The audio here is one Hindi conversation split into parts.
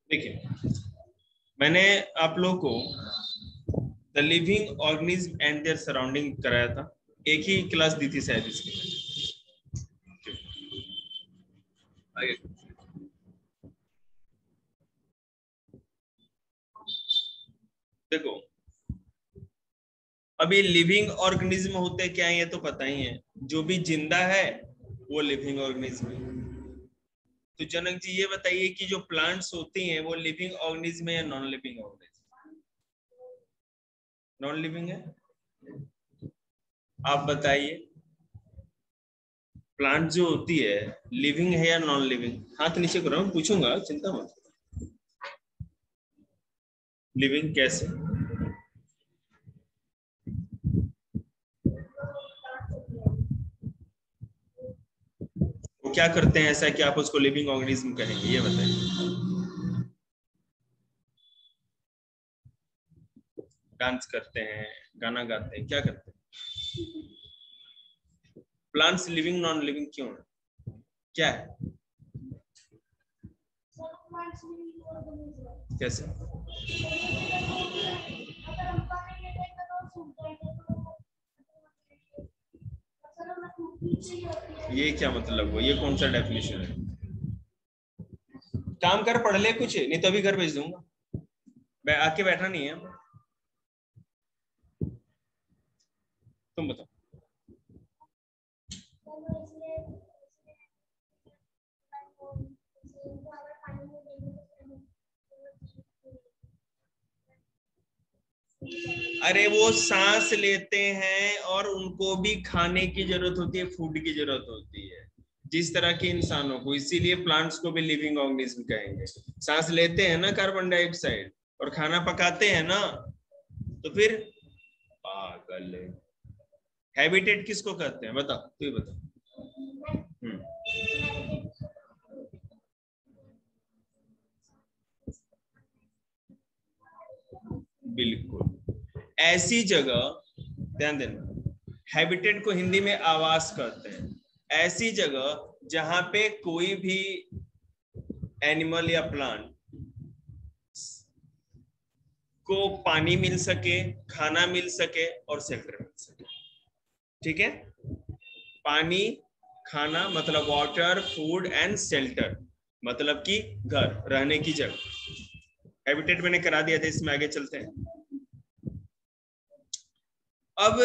देखिए, मैंने आप लोगों को the living organism and their surrounding कराया था, एक ही क्लास दी थी शायद इसकी। देखो, अब ये लिविंग ऑर्गेनिज्म होते क्या है ये तो पता ही है, जो भी जिंदा है वो लिविंग ऑर्गेनिज्म है। तो जनक जी ये बताइए कि जो प्लांट्स होती हैं वो लिविंग ऑर्गेनिज्म है या non living organism? Non living है। आप बताइए, प्लांट जो होती है लिविंग है या नॉन लिविंग? हाथ नीचे करो, मैं पूछूंगा, चिंता मत। लिविंग कैसे? वो क्या करते हैं ऐसा कि आप उसको लिविंग ऑर्गेनिज्म कहेंगे, ये बताइए। डांस करते हैं, गाना गाते हैं, क्या करते हैं? प्लांट्स लिविंग नॉन लिविंग क्यों है, क्या है? कैसे? ये क्या मतलब हुआ, ये कौन सा डेफिनेशन है? काम कर, पढ़ ले कुछ, नहीं तो अभी घर भेज दूंगा। आके बैठा नहीं है। तुम बताओ। अरे वो सांस लेते हैं और उनको भी खाने की जरूरत होती है, फूड की जरूरत होती है, जिस तरह के इंसानों को, इसीलिए प्लांट्स को भी लिविंग ऑर्गेनिज्म कहेंगे। सांस लेते हैं ना कार्बन डाइऑक्साइड, और खाना पकाते हैं ना, तो फिर पागल है। हैबिटेट किसको कहते हैं बताओ, तू ही बता। बिल्कुल ऐसी जगह, ध्यान देना, हैबिटेट को हिंदी में आवास कहते हैं। ऐसी जगह जहां पे कोई भी एनिमल या प्लांट को पानी मिल सके, खाना मिल सके और शेल्टर मिल सके। ठीक है, पानी, खाना मतलब वाटर, फूड एंड शेल्टर मतलब कि घर, रहने की जगह। हैबिटेट मैंने करा दिया था, इसमें आगे चलते हैं। अब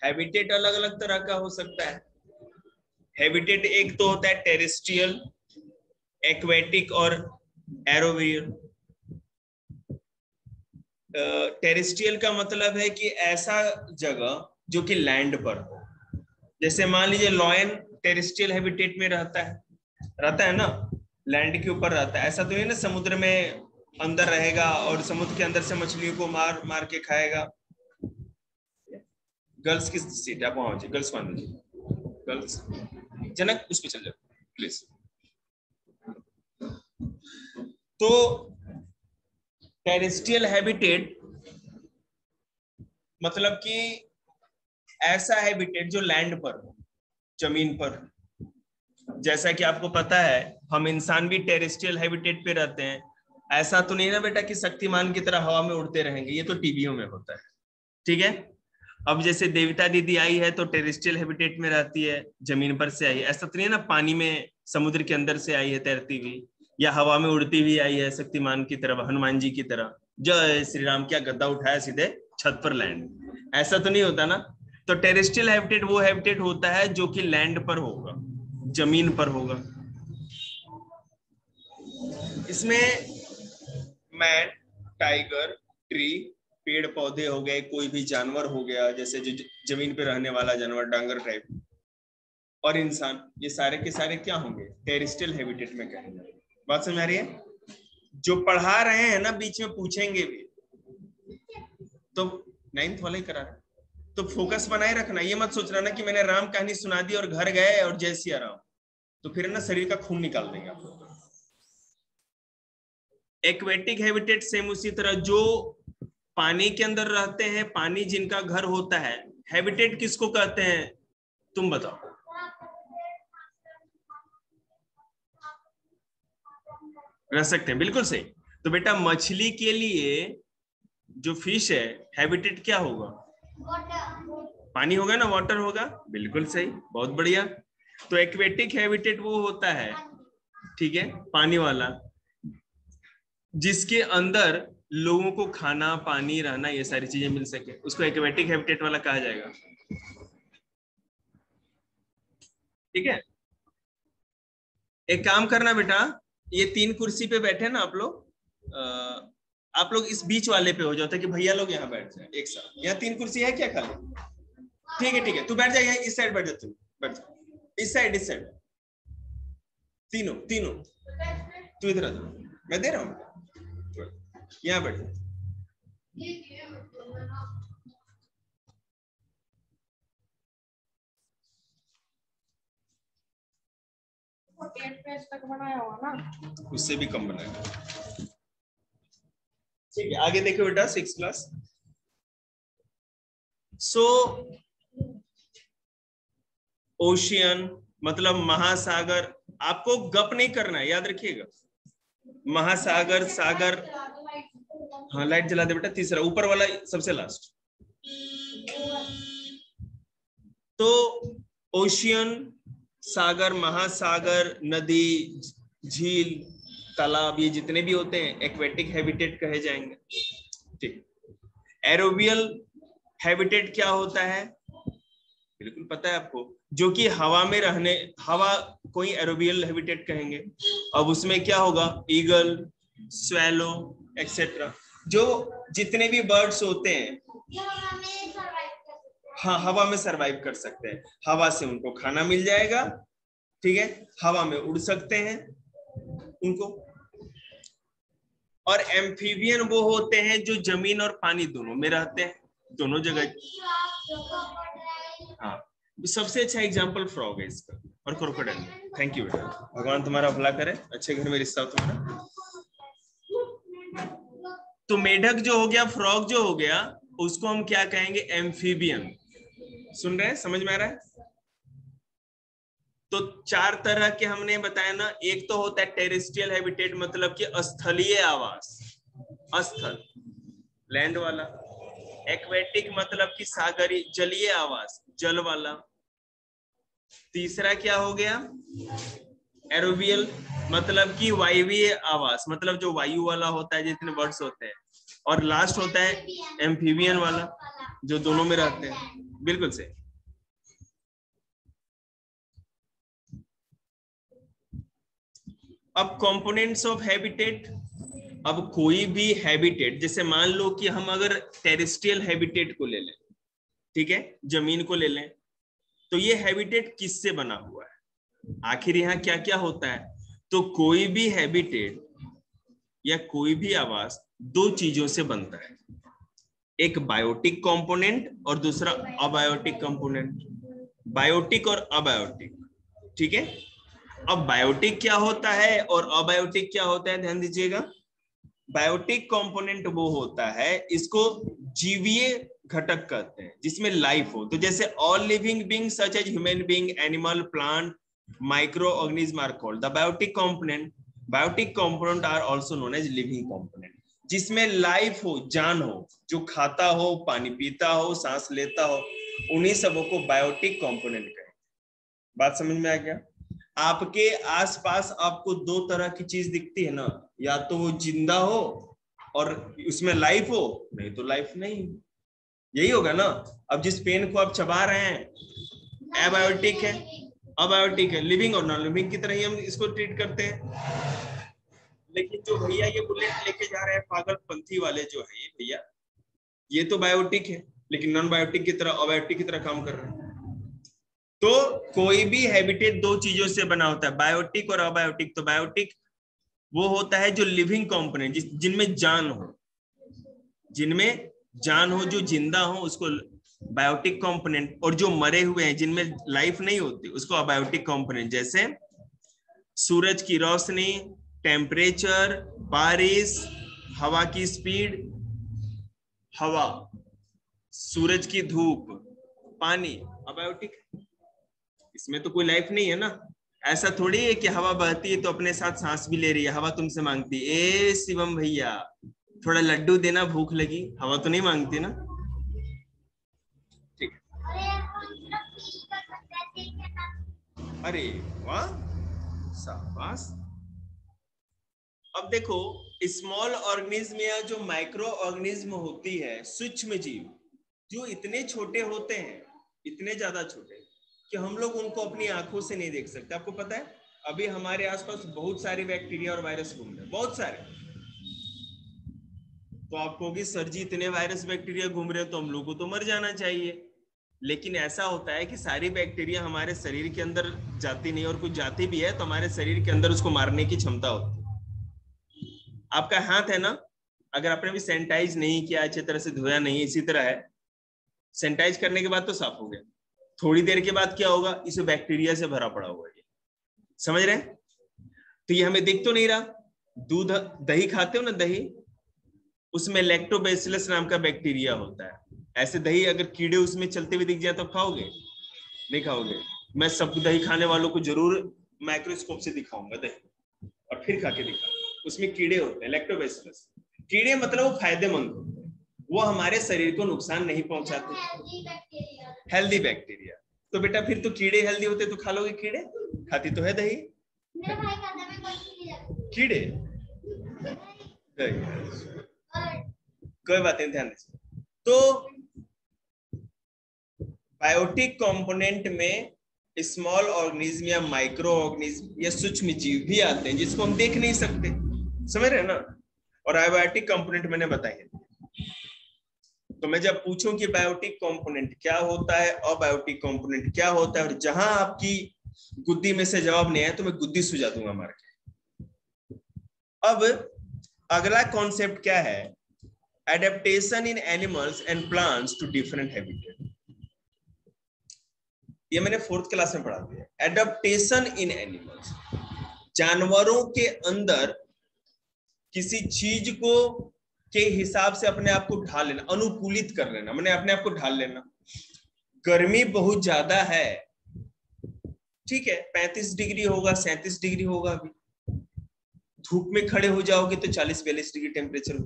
हैबिटेट अलग अलग तरह का हो सकता है। हैबिटेट एक तो होता है टेरेस्ट्रियल, एक्वेटिक और एरोवियल। टेरेस्ट्रियल का मतलब है कि ऐसा जगह जो कि लैंड पर हो। जैसे मान लीजिए लॉयन टेरेस्ट्रियल हैबिटेट में रहता है ना, लैंड के ऊपर रहता है। ऐसा तो नहीं ना समुद्र में अंदर रहेगा और समुद्र के अंदर से मछलियों को मार मार के खाएगा। गर्ल्स की सीट, आप वहां गर्ल्स मान लीजिए, गर्ल्स। जनक उस पर चल जाओ प्लीज। तो टेरेस्ट्रियल हैबिटेट मतलब कि ऐसा हैबिटेट जो लैंड पर हो, जमीन पर। जैसा कि आपको पता है हम इंसान भी टेरेस्ट्रियल हैबिटेट पे रहते हैं। ऐसा तो नहीं ना बेटा कि शक्तिमान की तरह हवा में उड़ते रहेंगे, ये तो टीवियों में होता है। ठीक है, अब जैसे देविता दीदी आई है तो टेरेस्ट्रियल हैबिटेट में रहती है, जमीन पर से आई है। ऐसा तो नहीं है ना पानी में समुद्र के अंदर से आई है तैरती हुई, या हवा में उड़ती हुई आई है शक्तिमान की तरह, हनुमान जी की तरह। जय श्री राम, क्या गद्दा उठाया सीधे छत पर लैंड, ऐसा तो नहीं होता ना। तो टेरेस्ट्रियल हैबिटेट वो हैबिटेट होता है जो कि लैंड पर होगा, जमीन पर होगा। इसमें मैन, टाइगर, ट्री, पेड़ पौधे हो गए, कोई भी जानवर हो गया, जैसे जो जमीन पे रहने वाला जानवर, डांगर टाइप, और इंसान, ये सारे के सारे क्या होंगे, टेरेस्ट्रियल हैबिटेट में कहेंगे। बात समझ आ रही है? जो पढ़ा रहे हैं ना बीच में पूछेंगे भी, तो 9th वाले ही करा रहे, तो फोकस बनाए रखना। ये मत सोचना ना कि मैंने राम कहानी सुना दी और घर गए और जय सिया राम, तो फिर ना शरीर का खून निकाल देंगे आप लोग। एक्वेटिक हैबिटेट सेम उसी तरह, जो पानी के अंदर रहते हैं, पानी जिनका घर होता है। हैबिटेट किसको कहते हैं तुम बताओ? रह सकते हैं, बिल्कुल सही। तो बेटा मछली के लिए जो फिश है हैबिटेट क्या होगा? पानी होगा ना, वाटर होगा, बिल्कुल सही, बहुत बढ़िया। तो एक्वेटिक हैबिटेट वो होता है, ठीक है, पानी वाला, जिसके अंदर लोगों को खाना, पानी, रहना, ये सारी चीजें मिल सके, उसको एक्वेटिक हैबिटेट वाला कहा जाएगा। ठीक है, एक काम करना बेटा, ये 3 कुर्सी पे बैठे ना आप लोग इस बीच वाले पे हो जाओ, ताकि भैया लोग यहाँ बैठ जाए एक साथ। यहाँ 3 कुर्सी है क्या खाली? ठीक है ठीक है, तू बैठ जा, इस साइड बैठ जा, तू बैठ जा, इस साइड तीनों तीनों, तू इधर आ जा, मैं दे रहा हूँ, यहाँ बैठ जा। तक बनाया हुआ ना, उससे भी कम बनाया। ठीक है, आगे देखो बेटा 6th क्लास। सो ओशियन मतलब महासागर, आपको गप नहीं करना है, याद रखिएगा। महासागर, सागर, हाँ लाइट जला दे बेटा, तीसरा ऊपर वाला सबसे लास्ट। तो ओशियन, सागर, महासागर, नदी, झील, तालाब, ये जितने भी होते हैं एक्वेटिक हैबिटेट कहे जाएंगे। ठीक, एरोबियल हैबिटेट क्या होता है? बिल्कुल पता है आपको, जो कि हवा में रहने, हवा कोई एरोबियल हैबिटेट कहेंगे। अब उसमें क्या होगा? ईगल, स्वैलो, एक्सेट्रा, जो जितने भी बर्ड्स होते हैं, हाँ हवा में सरवाइव कर सकते हैं, हवा से उनको खाना मिल जाएगा, ठीक है, हवा में उड़ सकते हैं उनको। और एम्फीबियन वो होते हैं जो जमीन और पानी दोनों में रहते हैं, दोनों जगह। हाँ, सबसे अच्छा एग्जांपल फ्रॉग है इसका, और क्रोकोडाइल। थैंक यू बेटा, भगवान तुम्हारा भला करे, अच्छे घर में रिश्ता हो तुम्हारा। तो मेढक जो हो गया, फ्रॉग जो हो गया, उसको हम क्या कहेंगे? एम्फीबियन। सुन रहे हैं, समझ में आ रहा है? तो 4 तरह के हमने बताया ना, एक तो होता है टेरेस्ट्रियल हैबिटेट, मतलब कि स्थलीय आवास, स्थल, लैंड वाला। एक्वेटिक मतलब कि सागरी, जलीय आवास, जल वाला। तीसरा क्या हो गया? एरोबियल मतलब कि वायवीय आवास, मतलब जो वायु वाला होता है, जितने बर्ड्स होते हैं। और लास्ट होता है एम्फीबियन वाला, जो दोनों में रहते हैं। बिल्कुल सही। अब कंपोनेंट्स ऑफ हैबिटेट, अब कोई भी हैबिटेट, जैसे मान लो कि हम अगर टेरेस्ट्रियल हैबिटेट को ले लें, ठीक है, जमीन को ले लें, तो ये हैबिटेट किससे बना हुआ है? आखिर यहाँ क्या क्या होता है? तो कोई भी हैबिटेट या कोई भी आवास 2 चीजों से बनता है, एक बायोटिक कंपोनेंट और दूसरा अबायोटिक कंपोनेंट। बायोटिक और अबायोटिक, ठीक है। अब बायोटिक क्या होता है और अबायोटिक क्या होता है, ध्यान दीजिएगा। बायोटिक कंपोनेंट वो होता है, इसको जीवीय घटक कहते हैं, जिसमें लाइफ हो। तो जैसे all living being such as human being, animal, plant, micro organism are called the biotic component. Biotic component are also known as living component, जिसमें लाइफ हो, जान हो, जो खाता हो, पानी पीता हो, सांस लेता हो, उन्हीं सबों को बायोटिक कंपोनेंट कहें। बात समझ में आ गया? आपके आसपास आपको 2 तरह की चीज दिखती है ना, या तो वो जिंदा हो और उसमें लाइफ हो, नहीं तो लाइफ नहीं, यही होगा ना। अब जिस पेन को आप चबा रहे हैं, एबायोटिक है, अबायोटिक है, लिविंग और नॉन लिविंग की तरह ही हम इसको ट्रीट करते हैं। लेकिन जो भैया ये बुलेट लेके जा रहे हैं, पागलपंथी वाले जो है ये भैया, ये तो बायोटिक है, लेकिन नॉन बायोटिक की तरह, अबायोटिक की तरह काम कर रहे हैं। तो कोई भी हैबिटेट 2 चीजों से बना होता है, बायोटिक और अबायोटिक। तो बायोटिक वो होता है जो लिविंग कंपोनेंट, जिनमें जान हो, जिनमें जान हो, जो जिंदा हो, उसको बायोटिक कंपोनेंट। और जो मरे हुए हैं, जिनमें लाइफ नहीं होती, उसको अबायोटिक कंपोनेंट। जैसे सूरज की रोशनी, टेम्परेचर, बारिश, हवा की स्पीड, हवा, सूरज की धूप, पानी, अबायोटिक। इसमें तो कोई लाइफ नहीं है ना, ऐसा थोड़ी है कि हवा बहती है तो अपने साथ सांस भी ले रही है, हवा तुमसे मांगती है ए शिवम भैया थोड़ा लड्डू देना, भूख लगी, हवा तो नहीं मांगती ना। ठीक। अरे वाह, शाबाश। अब देखो, स्मॉल ऑर्गेनिज्म या जो माइक्रो ऑर्गेनिज्म होती है, सूक्ष्म जीव, जो इतने छोटे होते हैं, इतने ज्यादा छोटे कि हम लोग उनको अपनी आंखों से नहीं देख सकते। आपको पता है अभी हमारे आसपास बहुत सारे बैक्टीरिया और वायरस घूम रहे हैं, बहुत सारे। तो आप कहोगे सर जी इतने वायरस बैक्टीरिया घूम रहे हैं तो हम लोग को तो मर जाना चाहिए। लेकिन ऐसा होता है कि सारी बैक्टीरिया हमारे शरीर के अंदर जाती नहीं, और कुछ जाती भी है तो हमारे शरीर के अंदर उसको मारने की क्षमता होती है। आपका हाथ है ना, अगर आपने भी सैनिटाइज नहीं किया, अच्छी तरह से धोया नहीं, इसी तरह है, सैनिटाइज करने के बाद तो साफ हो गया, थोड़ी देर के बाद क्या होगा, इसे बैक्टीरिया से भरा पड़ा हुआ है। समझ रहे हैं? तो ये हमें दिख तो नहीं रहा। दूध दही खाते हो ना, दही, उसमें लैक्टोबैसिलस नाम का बैक्टीरिया होता है। ऐसे दही अगर कीड़े उसमें चलते हुए दिख जाए तो खाओगे? नहीं खाओगे। मैं सब दही खाने वालों को जरूर माइक्रोस्कोप से दिखाऊंगा दही, और फिर खा के दिखा। उसमें कीड़े होते हैं, लैक्टोबैसिलस। कीड़े मतलब वो फायदेमंद होते हैं, वो हमारे शरीर को नुकसान नहीं पहुंचाते। Healthy bacteria. तो बेटा फिर तो कीड़े हेल्दी होते तो खा लोगे कीड़े? खाती तो है दही। कीड़े कोई बात नहीं, ध्यान दीजिए। तो बायोटिक कंपोनेंट में स्मॉल ऑर्गेनिज्म या माइक्रो ऑर्गेनिज्म या सूक्ष्म जीव भी आते हैं जिसको हम देख नहीं सकते। समझ रहे हैं ना? और एबायोटिक कंपोनेंट मैंने बताए। तो मैं जब पूछूं कि बायोटिक कंपोनेंट क्या होता है, अबायोटिक कंपोनेंट क्या होता है, और जहां आपकी गुद्दी में से जवाब नहीं आया तो मैं गुद्दी सुझा दूंगा मार के। अब अगला कॉन्सेप्ट क्या है? Adaptation in animals and plants to different habitat. ये मैंने 4th क्लास में पढ़ा दिया। एडेप्टेशन इन एनिमल्स, जानवरों के अंदर किसी चीज को के हिसाब से अपने आप को ढाल लेना, अनुकूलित कर लेना, मैंने अपने आप को ढाल लेना। गर्मी बहुत ज्यादा है, ठीक है, 35 डिग्री होगा, 37 डिग्री होगा, अभी धूप में खड़े हो जाओगे तो 40-42 डिग्री टेम्परेचर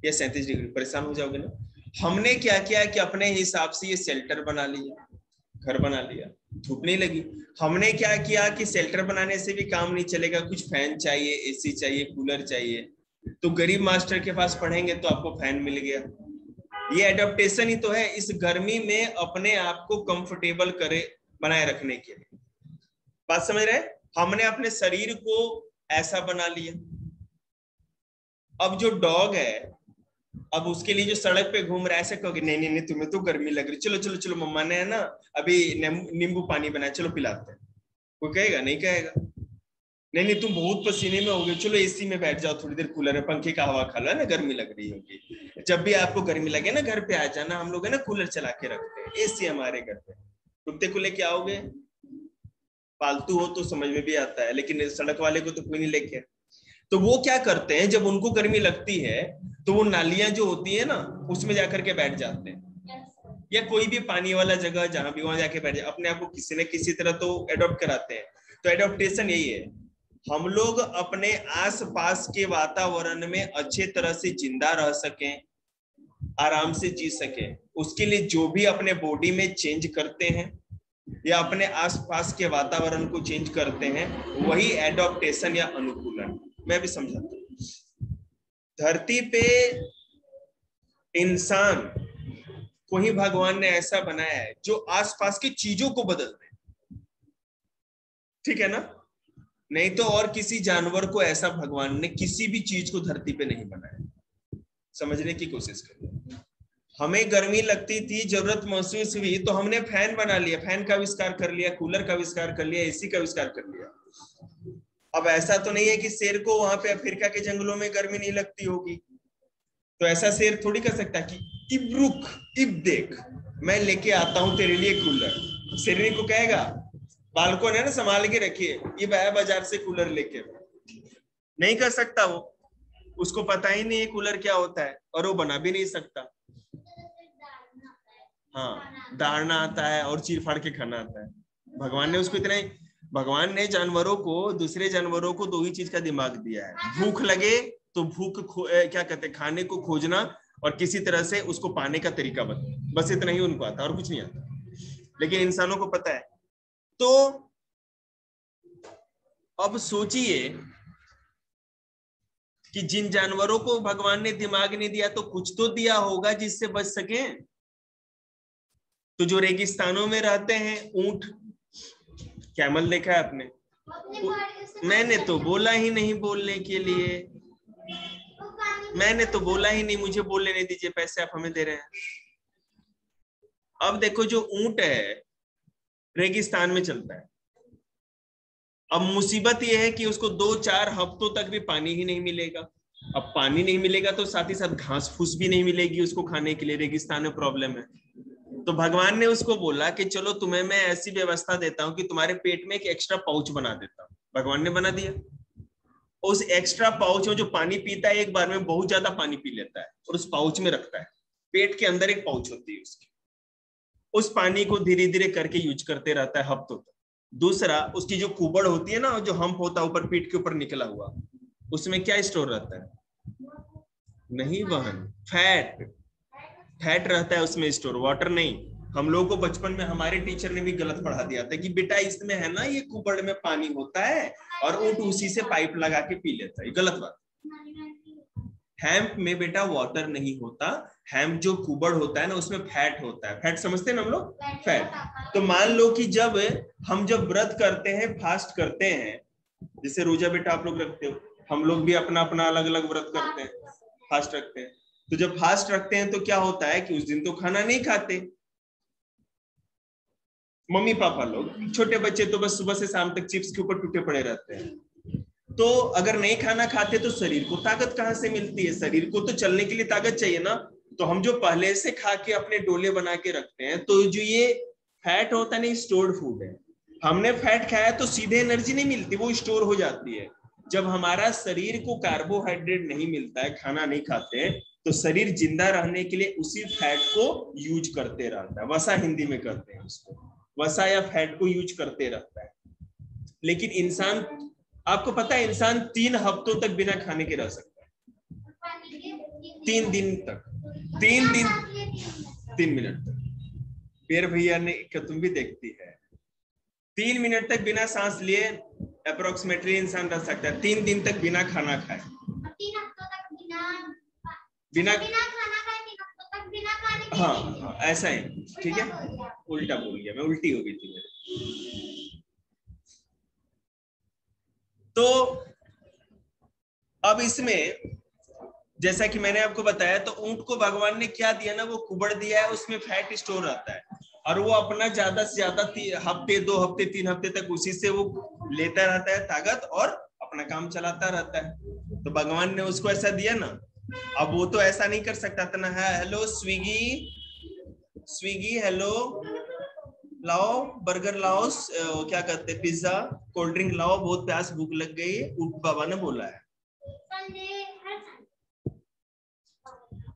या 37 डिग्री, परेशान हो जाओगे ना। हमने क्या किया कि अपने हिसाब से ये शेल्टर बना लिया, घर बना लिया, धूप नहीं लगी। हमने क्या किया कि शेल्टर बनाने से भी काम नहीं चलेगा, कुछ फैन चाहिए, एसी चाहिए, कूलर चाहिए। तो गरीब मास्टर के पास पढ़ेंगे तो आपको फैन मिल गया। ये एडेप्टेशन ही तो है, इस गर्मी में अपने आप को कंफर्टेबल करे बनाए रखने के लिए। बात समझ रहे हैं? हमने अपने शरीर को ऐसा बना लिया। अब जो डॉग है, अब उसके लिए जो सड़क पे घूम रहा है, ऐसे कहोगे नहीं नहीं नहीं तुम्हें तो गर्मी लग रही, चलो चलो चलो मम्मा ने है ना अभी नींबू पानी बनाया, चलो पिलाते हैं। कोई कहेगा? नहीं कहेगा। नहीं नहीं तुम बहुत पसीने में हो गए, चलो एसी में बैठ जाओ थोड़ी देर, कूलर है, पंखे का हवा खा लो, है ना, गर्मी लग रही होगी। जब भी आपको गर्मी लगे ना, घर पे आ जाना, हम लोग है ना कूलर चला के रखते हैं, एसी हमारे घर पे। कुत्ते को लेके आओगे, पालतू हो तो समझ में भी आता है, लेकिन सड़क वाले को तो कोई नहीं लेके। तो वो क्या करते हैं, जब उनको गर्मी लगती है तो वो नालियां जो होती है ना, उसमें जाकर के बैठ जाते हैं, या कोई भी पानी वाला जगह जहां भी, वहां जाके बैठ जाए, अपने आप को किसी न किसी तरह तो एडॉप्ट कराते हैं। तो एडॉप्टेशन यही है, हम लोग अपने आसपास के वातावरण में अच्छे तरह से जिंदा रह सकें, आराम से जी सके, उसके लिए जो भी अपने बॉडी में चेंज करते हैं या अपने आसपास के वातावरण को चेंज करते हैं, वही एडॉप्टेशन या अनुकूलन। मैं भी समझाता हूं। धरती पे इंसान को ही भगवान ने ऐसा बनाया है जो आसपास की चीजों को बदल दे, ठीक है ना? नहीं तो और किसी जानवर को ऐसा भगवान ने किसी भी चीज को धरती पे नहीं बनाया। समझने की कोशिश करिए। हमें गर्मी लगती थी, जरूरत महसूस हुई तो हमने फैन बना लिया, फैन का आविष्कार कर लिया, कूलर का आविष्कार कर लिया, एसी का आविष्कार कर लिया। अब ऐसा तो नहीं है कि शेर को वहां पे अफ्रीका के जंगलों में गर्मी नहीं लगती होगी, तो ऐसा शेर थोड़ी कर सकता कि इब रुक, इब देख, मैं लेके आता हूं तेरे लिए कूलर। शेरनी को कहेगा बालकों ने ना संभाल के रखिए, इब आया बाजार से कूलर लेके, नहीं कर सकता वो, उसको पता ही नहीं है कूलर क्या होता है, और वो बना भी नहीं सकता। हाँ, दाड़ना आता है और चीर फाड़ के खाना आता है। भगवान ने उसको इतना भगवान ने जानवरों को, दूसरे जानवरों को दो ही चीज का दिमाग दिया है, भूख लगे तो क्या कहते हैं, खाने को खोजना और किसी तरह से उसको पाने का तरीका बता, बस इतना ही उनको आता, और कुछ नहीं आता। लेकिन इंसानों को पता है। तो अब सोचिए कि जिन जानवरों को भगवान ने दिमाग नहीं दिया तो कुछ तो दिया होगा जिससे बच सके। तो जो रेगिस्तानों में रहते हैं, ऊंट, कैमल देखा है आपने? मैंने तो बोला ही नहीं बोलने के लिए, मैंने तो बोला ही नहीं, मुझे बोलने नहीं दीजिए, पैसे आप हमें दे रहे हैं। अब देखो जो ऊंट है रेगिस्तान में चलता है, अब मुसीबत यह है कि उसको 2-4 हफ्तों तक भी पानी ही नहीं मिलेगा। अब पानी नहीं मिलेगा तो साथ ही साथ घास फूस भी नहीं मिलेगी उसको खाने के लिए, रेगिस्तान में प्रॉब्लम है। तो भगवान ने उसको बोला कि चलो तुम्हें मैं ऐसी व्यवस्था देता हूं कि तुम्हारे पेट में एक एक्स्ट्रा पाउच बना देता हूं। भगवान ने बना दिया। उस एक्स्ट्रा पाउच में जो पानी पीता है एक बार में बहुत ज्यादा पानी पी लेता है और उस पाउच में रखता है। पेट के अंदर एक पाउच होती है उसकी, उस पानी को धीरे धीरे करके यूज करते रहता है हफ्तों तक। दूसरा, उसकी जो कुबड़ होती है ना, जो हम्प होता है ऊपर पीठ के ऊपर निकला हुआ, उसमें क्या स्टोर रहता है? नहीं बहन, फैट रहता है उसमें स्टोर, वाटर नहीं। हम लोगों को बचपन में हमारे टीचर ने भी गलत पढ़ा दिया था कि बेटा इसमें है ना, ये कुबड़ में पानी होता है और ऊंट उसी से पाइप लगा के पी लेता है। गलत बात। हैम्प में बेटा वाटर नहीं होता, हैम्प जो कुबड़ होता है ना उसमें फैट होता है। फैट समझते हैं ना हम लोग, फैट। तो मान लो कि जब हम व्रत करते हैं, फास्ट करते हैं, जैसे रोजा बेटा आप लोग रखते हो, हम लोग भी अपना अपना अलग अलग व्रत करते हैं, फास्ट रखते हैं। तो जब फास्ट रखते हैं तो क्या होता है कि उस दिन तो खाना नहीं खाते मम्मी पापा लोग, छोटे बच्चे तो बस सुबह से शाम तक चिप्स के ऊपर टूटे पड़े रहते हैं। तो अगर नहीं खाना खाते तो शरीर को ताकत कहां से मिलती है? शरीर को तो चलने के लिए ताकत चाहिए ना। तो हम जो पहले से खा के अपने डोले बना के रखते हैं, तो जो ये फैट होता है ना, स्टोर्ड फूड है। हमने फैट खाया तो सीधे एनर्जी नहीं मिलती, वो स्टोर हो जाती है। जब हमारा शरीर को कार्बोहाइड्रेट नहीं मिलता है, खाना नहीं खाते हैं, तो शरीर जिंदा रहने के लिए उसी फैट को यूज करते रहता है। वसा हिंदी में करते हैं उसको, वसा या फैट को यूज करते रहता है। लेकिन इंसान, आपको पता है इंसान 3 हफ्तों तक बिना खाने के रह सकता है। 3 दिन तक, 3 मिनट तक। पेर भैया ने, क्या तुम भी देखती है, 3 मिनट तक बिना सांस लिए अप्रोक्सीमेटली इंसान रह सकता है। 3 दिन तक बिना खाना खाए, 3 हफ्तों तक बिना खाना खाए, 3 हफ्तों तक बिना खाने के। हाँ ऐसा ही, ठीक है। उल्टा बोल गया मैं, उल्टी हो गई थी मेरे। तो अब इसमें जैसा कि मैंने आपको बताया, तो ऊंट को भगवान ने क्या दिया ना, वो कुबड़ दिया है, उसमें फैट स्टोर रहता है और वो अपना ज्यादा से ज्यादा हफ्ते 2 हफ्ते 3 हफ्ते तक उसी से वो लेता रहता है ताकत और अपना काम चलाता रहता है। तो भगवान ने उसको ऐसा दिया ना। अब वो तो ऐसा नहीं कर सकता था ना, हेलो स्विगी हेलो लाओ बर्गर लाओ, क्या कहते हैं, पिज्जा, कोल्ड ड्रिंक लाओ, बहुत प्यास भूख लग गई, ऊंट बाबा ने बोला है।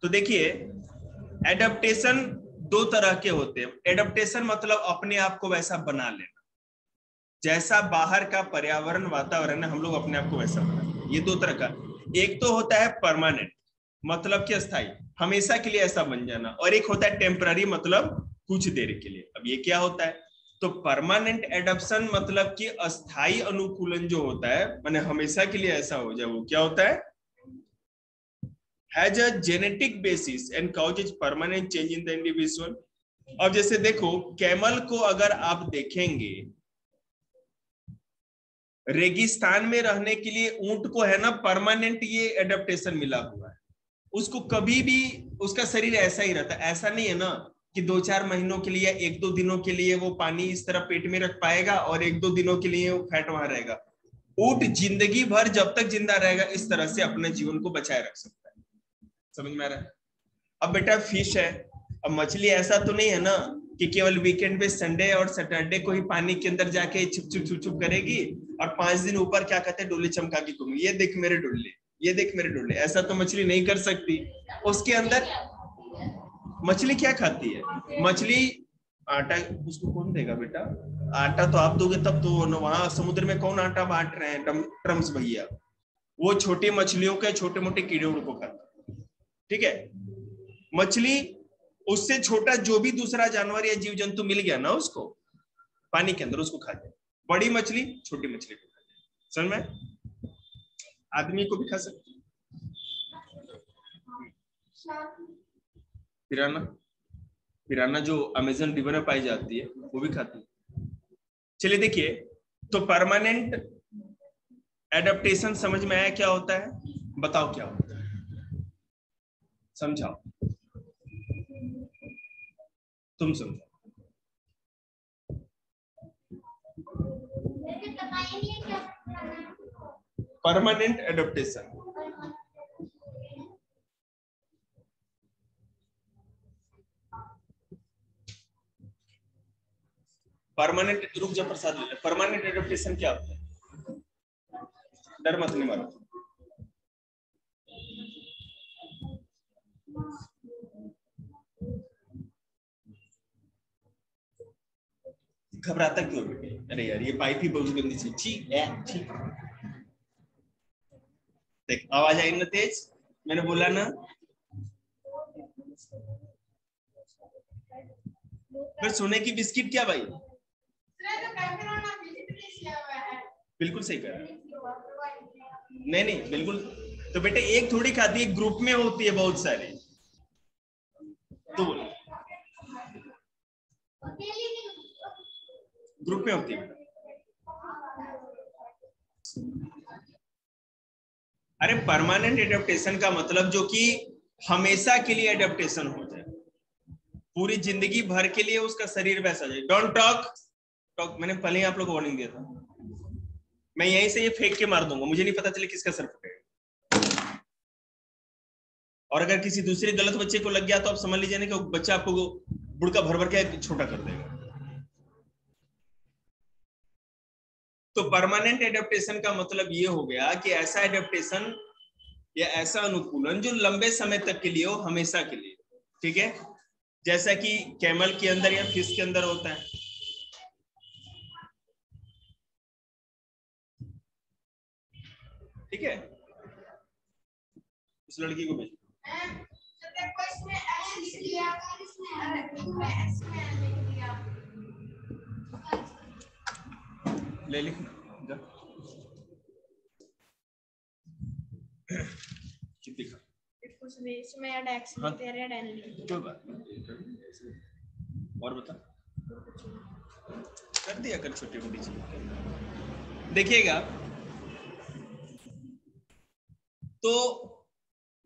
तो देखिए, एडेप्टेशन 2 तरह के होते हैं। एडेप्टेशन मतलब अपने आप को वैसा बना लेना, जैसा बाहर का पर्यावरण वातावरण है हम लोग अपने आप को वैसा बना लेना। ये 2 तरह का। एक तो होता है परमानेंट, मतलब कि अस्थाई, हमेशा के लिए ऐसा बन जाना, और एक होता है टेम्पररी, मतलब कुछ देर के लिए। अब ये क्या होता है? तो परमानेंट एडप्शन मतलब कि अस्थाई अनुकूलन जो होता है, माने हमेशा के लिए ऐसा हो जाए, वो क्या होता है? has a genetic basis and causes permanent change in the individual। अब जैसे देखो, कैमल को अगर आप देखेंगे, रेगिस्तान में रहने के लिए ऊंट को है ना परमानेंट ये एडेप्टेशन मिला हुआ है। उसको कभी भी उसका शरीर ऐसा ही रहता है। ऐसा नहीं है ना कि 2-4 महीनों के लिए, 1-2 दिनों के लिए वो पानी इस तरह पेट में रख पाएगा और 1-2 दिनों के लिए वो फैट वहां रहेगा। ऊंट जिंदगी भर जब तक जिंदा रहेगा इस तरह से अपने जीवन को बचाए रख सकता है। समझ में आ रहा है? अब बेटा फिश है, अब मछली ऐसा तो नहीं है ना कि केवल वीकेंड पे संडे और सैटरडे को ही पानी के अंदर जाके छुप छुप छुप छुप करेगी और 5 दिन ऊपर क्या कहते हैं डोले चमका के घूमेगी, ये देख मेरे डोले, ये देख मेरे डोले। ऐसा तो मछली नहीं कर सकती। उसके अंदर मछली क्या खाती है? मछली आटा, उसको कौन देगा बेटा? आटा तो आप दोगे तब तो, वहां समुद्र में कौन आटा बांट रहे हैं ट्रम्स भैया, वो छोटी मछलियों के छोटे मोटे कीड़े उड़ को खाते। ठीक है, मछली उससे छोटा जो भी दूसरा जानवर या जीव जंतु मिल गया ना उसको पानी के अंदर, उसको खा जाए। बड़ी मछली छोटी मछली को खा जाए। समझ में? आदमी को भी खा सकते। पिराना जो अमेज़न रिवर में पाई जाती है वो भी खाती है। चलिए देखिए, तो परमानेंट एडेप्टेशन समझ में आया क्या होता है? बताओ क्या होता है, समझाओ, तुम समझाओ। परमानेंट एडेप्टेशन, परमानेंट, रुक जा प्रसाद, परमानेंट एडेप्टेशन क्या होता है? डर मत नहीं मारो। घबराता क्यों बेटे? अरे यार ये पाइप ही बहुत गंदी सी, ठीक है ठीक। देख आवाज आई ना तेज, मैंने बोला ना। फिर सोने की बिस्किट क्या भाई? बिल्कुल सही कर रहा है। नहीं नहीं बिल्कुल, तो बेटे एक थोड़ी खाती है, ग्रुप में होती है बहुत सारे। तो बोलो ग्रुप में होती है बेटा। अरे परमानेंट एडेप्टेशन का मतलब जो कि हमेशा के लिए एडेप्टेशन हो जाए, पूरी जिंदगी भर के लिए उसका शरीर वैसा जाए। डोंट टॉक टॉक, मैंने पहले ही आप लोग को वार्निंग दिया था। मैं यहीं से ये फेंक के मार दूंगा, मुझे नहीं पता चले किसका सर फटेगा। और अगर किसी दूसरे गलत बच्चे को लग गया तो आप समझ लीजिए ना कि बच्चा आपको बुड़का भर भर के छोटा कर देगा। तो परमानेंट एडेप्टेशन का मतलब ये हो गया कि ऐसा एडेप्टेशन या ऐसा अनुकूलन जो लंबे समय तक के लिए हो, हमेशा के लिए। ठीक है, जैसा कि कैमल के अंदर या फिश के अंदर होता है। ठीक है, उस लड़की को भेजो। ले लिखना हाँ, कोई बात नहीं। और बता, कर दिया कर छोटी मोटी चीज। देखिएगा, तो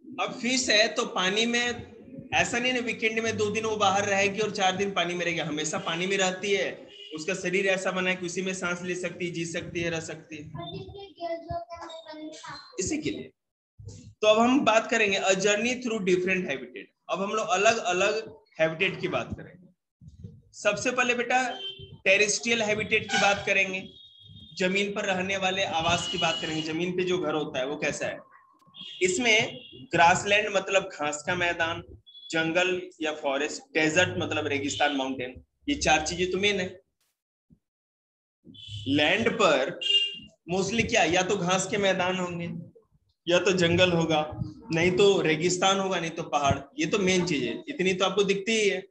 अब फिश है तो पानी में, ऐसा नहीं ना वीकेंड में 2 दिन वो बाहर रहेगी और 4 दिन पानी में रहेगी, हमेशा पानी में रहती है। उसका शरीर ऐसा बना है कि उसी में सांस ले सकती है, जी सकती है, रह सकती है, इसी के लिए। तो अब हम बात करेंगे a journey through different habitat. अब हम लोग अलग अलग हैबिटेट की बात करेंगे। सबसे पहले बेटा टेरेस्ट्रियल हैबिटेट की बात करेंगे, जमीन पर रहने वाले आवास की बात करेंगे। जमीन पे जो घर होता है वो कैसा है? इसमें ग्रासलैंड मतलब घास का मैदान, जंगल या फॉरेस्ट, डेजर्ट मतलब रेगिस्तान, माउंटेन, ये 4 चीजें तो मेन है। लैंड पर मोस्टली क्या, या तो घास के मैदान होंगे, या तो जंगल होगा, नहीं तो रेगिस्तान होगा, नहीं तो पहाड़। ये तो मेन चीज है, इतनी तो आपको दिखती ही है।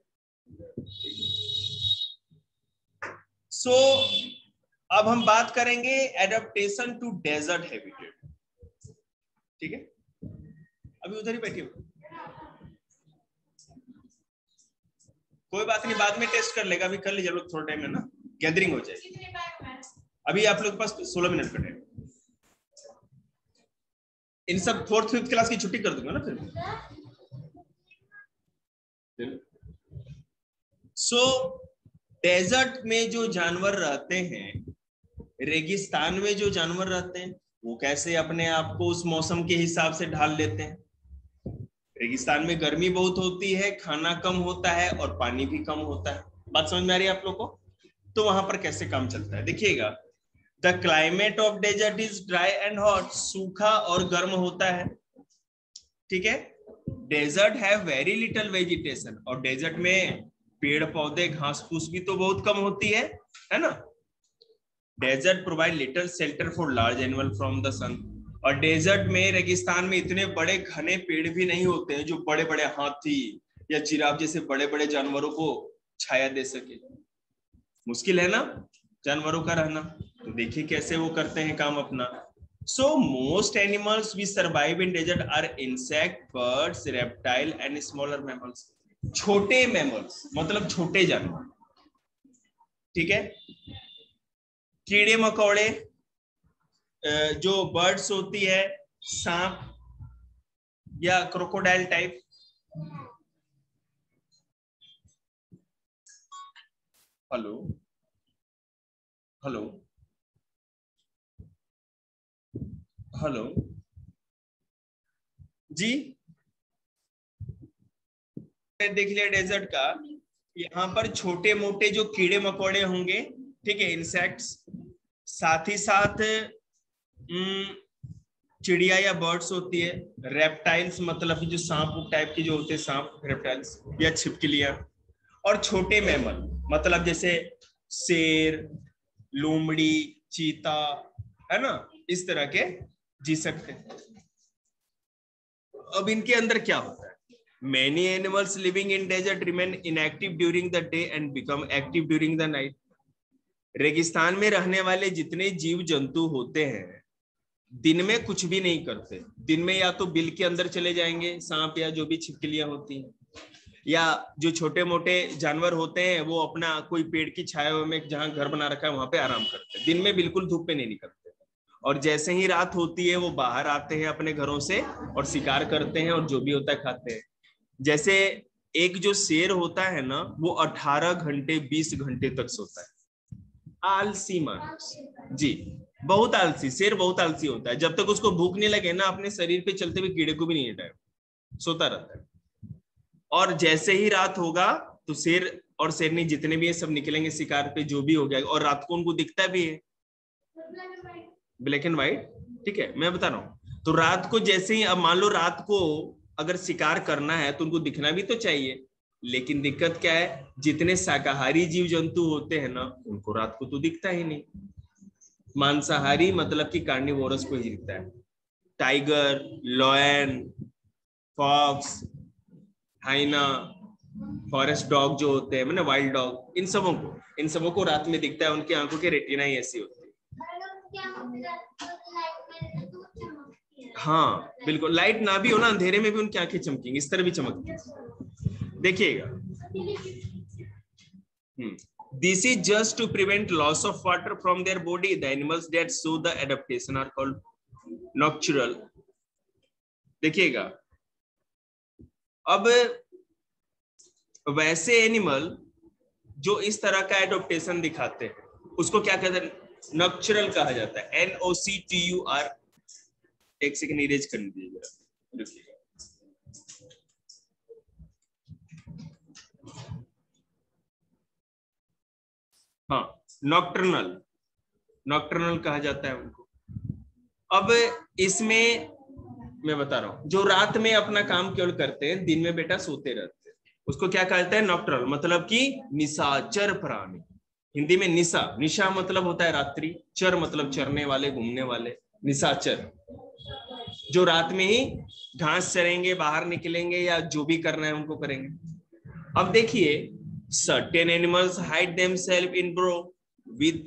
सो अब हम बात करेंगे एडेप्टेशन टू डेजर्ट हैबिटेट। ठीक है, अभी उधर ही बैठे हो, कोई बात नहीं, बाद में टेस्ट कर लेगा, अभी कर लीजिए लोग, थोड़ा टाइम है ना, गैदरिंग हो जाए। अभी आप लोग के पास 16 मिनट का टाइम। इन सब 4th 5th क्लास की छुट्टी कर दूंगा ना फिर। सो डेजर्ट में जो जानवर रहते हैं, रेगिस्तान में जो जानवर रहते हैं, वो कैसे अपने आप को उस मौसम के हिसाब से ढाल लेते हैं? रेगिस्तान में गर्मी बहुत होती है, खाना कम होता है और पानी भी कम होता है। बात समझ में आ रही है आप लोग को? तो वहां पर कैसे काम चलता है देखिएगा। The climate of desert is dry and hot, सूखा और गर्म होता है। ठीक है, डेजर्ट है वेरी लिटिल वेजिटेशन, और डेजर्ट में पेड़ पौधे घास फूस भी तो बहुत कम होती है ना। Desert provide little shelter for large animal from the sun. और डेजर्ट में, रेगिस्तान में इतने बड़े घने पेड़ भी नहीं होते हैं जो बड़े बड़े हाथी या जिराफ जैसे बड़े बड़े जानवरों को छाया दे सके। मुश्किल है ना जानवरों का रहना। तो देखिए कैसे वो करते हैं काम अपना। So most animals we survive in desert are insect, birds, reptile and smaller mammals. छोटे मैमल्स मतलब छोटे जानवर, ठीक है। कीड़े मकोड़े, जो बर्ड्स होती है, सांप या crocodile type. Hello hello hello जी, देख लिया डेजर्ट का। यहाँ पर छोटे मोटे जो कीड़े मकोड़े होंगे, ठीक है, इंसेक्ट्स, साथ ही साथ चिड़िया या बर्ड्स होती है, रेप्टाइल्स मतलब जो सांप टाइप के जो होते हैं, सांप रेप्टाइल्स या छिपकलियां, और छोटे मैमल मतलब जैसे शेर, लोमड़ी, चीता, है ना, इस तरह के जी सकते हैं। अब इनके अंदर क्या होता है? Many animals living in desert remain inactive during the day and become active during the night. रेगिस्तान में रहने वाले जितने जीव जंतु होते हैं दिन में कुछ भी नहीं करते। दिन में या तो बिल के अंदर चले जाएंगे, सांप या जो भी छिपकलियां होती हैं, या जो छोटे मोटे जानवर होते हैं वो अपना कोई पेड़ की छाया में जहां घर बना रखा है वहां पे आराम करते हैं। दिन में बिल्कुल धूप पे नहीं निकलते। और जैसे ही रात होती है वो बाहर आते हैं अपने घरों से और शिकार करते हैं और जो भी होता है खाते हैं। जैसे एक जो शेर होता है ना, वो 18 घंटे 20 घंटे तक सोता है। आलसी मानुस जी, बहुत आलसी शेर, बहुत आलसी होता है। जब तक उसको भूख नहीं लगे ना, अपने शरीर पे चलते हुए कीड़े को भी नहीं हटाए, सोता रहता है। और जैसे ही रात होगा तो शेर और शेरनी जितने भी है सब निकलेंगे शिकार पे, जो भी हो गया। और रात को उनको दिखता भी है, ब्लैक एंड व्हाइट, ठीक है, मैं बता रहा हूँ। तो रात को जैसे ही, अब मान लो रात को अगर शिकार करना है तो उनको दिखना भी तो चाहिए। लेकिन दिक्कत क्या है, जितने शाकाहारी जीव जंतु होते हैं ना, उनको रात को तो दिखता ही नहीं। मांसाहारी मतलब कि कार्निवोरस को ही दिखता है। Tiger, lion, fox, hyena, forest dog जो होते हैं, मतलब वाइल्ड डॉग, इन सबों को रात में दिखता है। उनकी आंखों की रेटिना ही ऐसी होती है। हाँ बिल्कुल, लाइट ना भी हो ना, अंधेरे में भी उनकी आंखें चमकेंगी, इस तरह भी चमकती है, देखिएगा। This is just to prevent loss of water from their body. The animals that show the adaptation are called nocturnal. देखिएगा, अब वैसे एनिमल जो इस तरह का एडोप्टेशन दिखाते हैं उसको क्या कहते हैं? नॉक्चुरल कहा जाता है। NOCTUR। एक सेकंड इरेज कर दीजिएगा। हाँ, नॉक्टर्नल कहा जाता है उनको। अब इसमें मैं बता रहा हूं, जो रात में अपना काम केवल करते हैं, दिन में बेटा सोते रहते हैं, उसको क्या कहते हैं? नॉक्टर्नल, मतलब कि निशाचर प्राणी। हिंदी में निशा मतलब होता है रात्रि, चर मतलब चरने वाले, घूमने वाले, निशाचर। जो रात में ही घास चरेंगे, बाहर निकलेंगे या जो भी करना है उनको करेंगे। अब देखिए, certain animals hide themselves in burrow with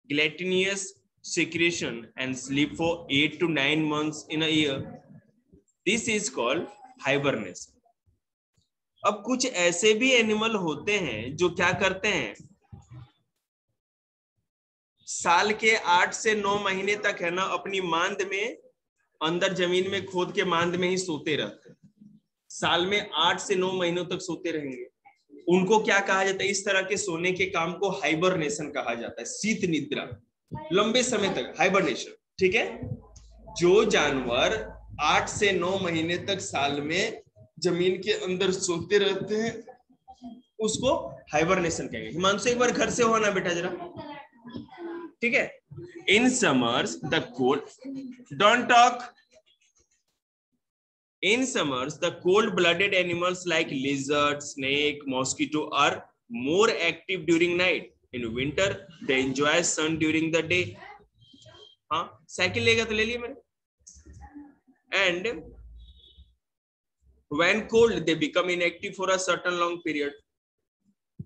gelatinous secretion and sleep for 8 to 9 months in a year. This is called hibernation. अब कुछ ऐसे भी एनिमल होते हैं जो क्या करते हैं, साल के 8 से 9 महीने तक है ना, अपनी मांद में, अंदर जमीन में खोद के मांद में ही सोते रहते हैं। साल में 8 से 9 महीनों तक सोते रहेंगे। उनको क्या कहा जाता है? इस तरह के सोने के काम को हाइबरनेशन कहा जाता है, शीत निद्रा, लंबे समय तक हाइबरनेशन, ठीक है। जो जानवर 8 से 9 महीने तक साल में जमीन के अंदर सोते रहते हैं उसको हाइबरनेशन कहेंगे। हिमांशु एक बार घर से हो ना बेटा जरा, ठीक है। In summers the cold, don't talk, In summers, the cold-blooded animals like lizard, snake, mosquito are more active during night. In winter, they enjoy sun during the day. हाँ, साइकिल लेगा तो ले लिया मैंने. And when cold, they become inactive for a certain long period.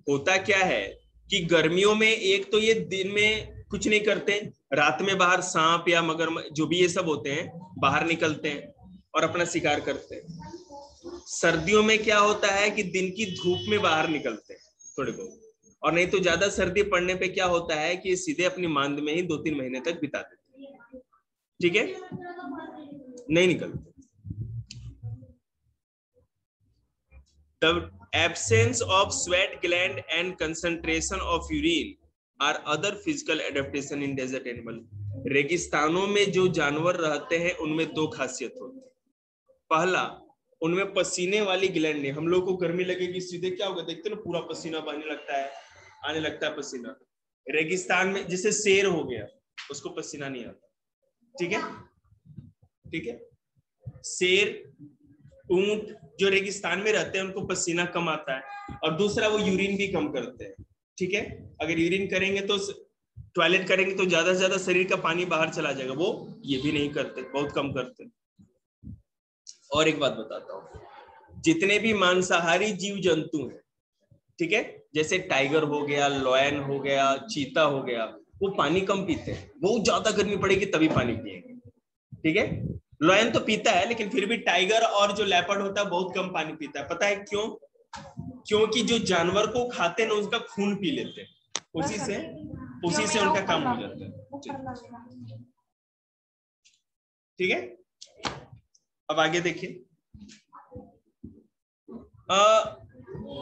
होता क्या है कि गर्मियों में एक तो ये दिन में कुछ नहीं करते, रात में बाहर सांप या मगर जो भी ये सब होते हैं बाहर निकलते हैं और अपना शिकार करते हैं. सर्दियों में क्या होता है कि दिन की धूप में बाहर निकलते हैं थोड़े बहुत, और नहीं तो ज्यादा सर्दी पड़ने पे क्या होता है कि सीधे अपनी मांद में ही 2-3 महीने तक बिता देते हैं. ठीक है, नहीं निकलते. The absence of sweat gland and concentration of urine are other physical adaptation in desert animal. रेगिस्तानों में जो जानवर रहते हैं उनमें दो खासियत होती है. पहला, उनमें पसीने वाली ग्लैंड नहीं. हम लोग को गर्मी लगेगी सीधे क्या होगा, देखते ना पूरा पसीना बहने लगता है, आने लगता है पसीना. रेगिस्तान में जैसे शेर हो गया, उसको पसीना नहीं आता. ठीक है, ठीक है. शेर, ऊंट जो रेगिस्तान में रहते हैं उनको पसीना कम आता है, और दूसरा वो यूरिन भी कम करते हैं. ठीक है, अगर यूरिन करेंगे तो टॉयलेट करेंगे तो ज्यादा से ज्यादा शरीर का पानी बाहर चला जाएगा, वो ये भी नहीं करते, बहुत कम करते. और एक बात बताता हूँ, जितने भी मांसाहारी जीव जंतु हैं, ठीक है, जैसे टाइगर हो गया, लॉयन हो गया, चीता हो गया, वो पानी कम पीते हैं. बहुत ज्यादा गर्मी पड़ेगी तभी पानी पिएंगे. ठीक है, लॉयन तो पीता है लेकिन फिर भी टाइगर और जो लेपर्ड होता है बहुत कम पानी पीता है. पता है क्यों? क्योंकि जो जानवर को खाते हैं ना उसका खून पी लेते हैं, उसी से उनका काम हो जाता है. ठीक है, अब आगे देखिए.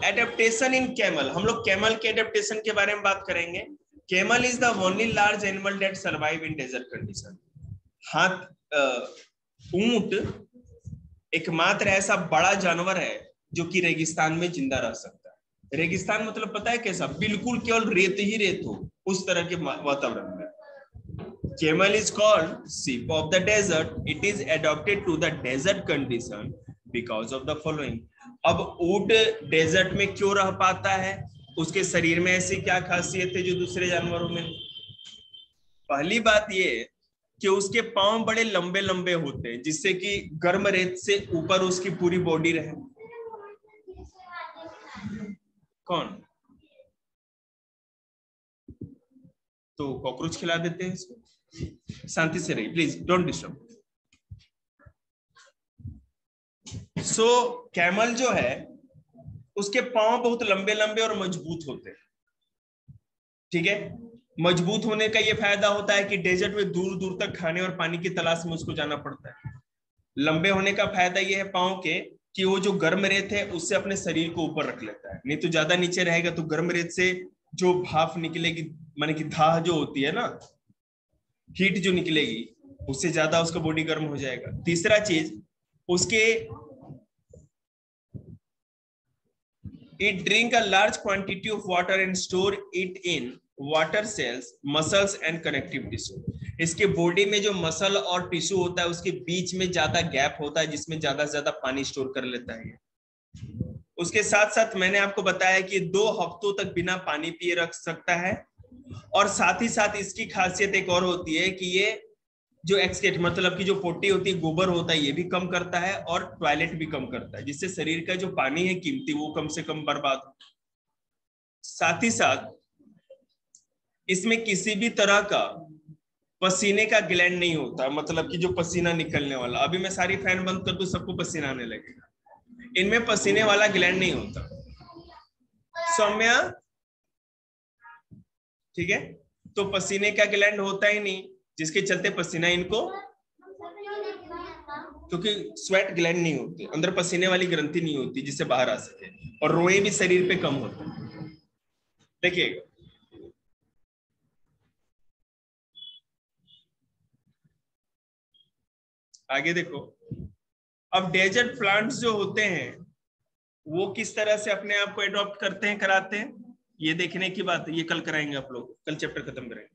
एडेप्टेशन इन कैमल. हम लोग कैमल के एडेप्टेशन के बारे में बात करेंगे. Camel is the only large animal that survive in desert condition. ऊंट एकमात्र ऐसा बड़ा जानवर है जो कि रेगिस्तान में जिंदा रह सकता है. रेगिस्तान मतलब पता है कैसा, बिल्कुल केवल रेत ही रेत हो, उस तरह के वातावरण में. Camel is called sheep of the desert. It is adapted to the desert condition because of the following. अब ऊंट डेजर्ट में क्यों रह पाता है? उसके शरीर में ऐसी क्या खासियत है जो दूसरे जानवरों में? पहली बात ये कि उसके पांव बड़े लंबे लंबे होते हैं जिससे कि गर्म रेत से ऊपर उसकी पूरी बॉडी रहे. कौन? तो कॉकरोच खिला देते हैं इसको. शांति से रहिए please, don't disturb. So camel जो है उसके पांव बहुत लंबे लंबे और मजबूत होते हैं. ठीक है, मजबूत होने का ये फायदा होता है कि डेजर्ट में दूर दूर तक खाने और पानी की तलाश में उसको जाना पड़ता है. लंबे होने का फायदा ये है पांव के कि वो जो गर्म रेत है उससे अपने शरीर को ऊपर रख लेता है. नहीं तो ज्यादा नीचे रहेगा तो गर्म रेत से जो भाप निकलेगी, माने कि दाह जो होती है ना, हीट जो निकलेगी, उससे ज्यादा उसका बॉडी गर्म हो जाएगा. तीसरा चीज, उसके it drink a large quantity of water and store it in water cells, muscles and connective tissue. इसके बॉडी में जो मसल और टिश्यू होता है उसके बीच में ज्यादा गैप होता है जिसमें ज्यादा से ज्यादा पानी स्टोर कर लेता है. उसके साथ साथ मैंने आपको बताया कि 2 हफ्तों तक बिना पानी पिए रख सकता है. और साथ ही साथ इसकी खासियत एक और होती है कि ये जो एक्सकेट मतलब कि जो पोटी होती है, गोबर होता है, ये भी कम करता है और टॉयलेट भी कम करता है, जिससे शरीर का जो पानी है कीमती वो कम से कम बर्बाद हो. साथ ही साथ इसमें किसी भी तरह का पसीने का ग्लैंड नहीं होता, मतलब कि जो पसीना निकलने वाला. अभी मैं सारी फैन बंद कर दूं सबको पसीना आने लगेगा. इनमें पसीने वाला ग्लैंड नहीं होता. सौम्या, ठीक है, तो पसीने का ग्लैंड होता ही नहीं जिसके चलते पसीना इनको, क्योंकि स्वेट ग्लैंड नहीं होते, अंदर पसीने वाली ग्रंथि नहीं होती जिससे बाहर आ सके, और रोए भी शरीर पे कम होते हैं. देखिएगा, आगे देखो. अब डेजर्ट प्लांट्स जो होते हैं वो किस तरह से अपने आप को एडॉप्ट करते हैं, कराते हैं, ये देखने की बात है. ये कल कराएंगे आप लोग, कल चैप्टर खत्म करेंगे.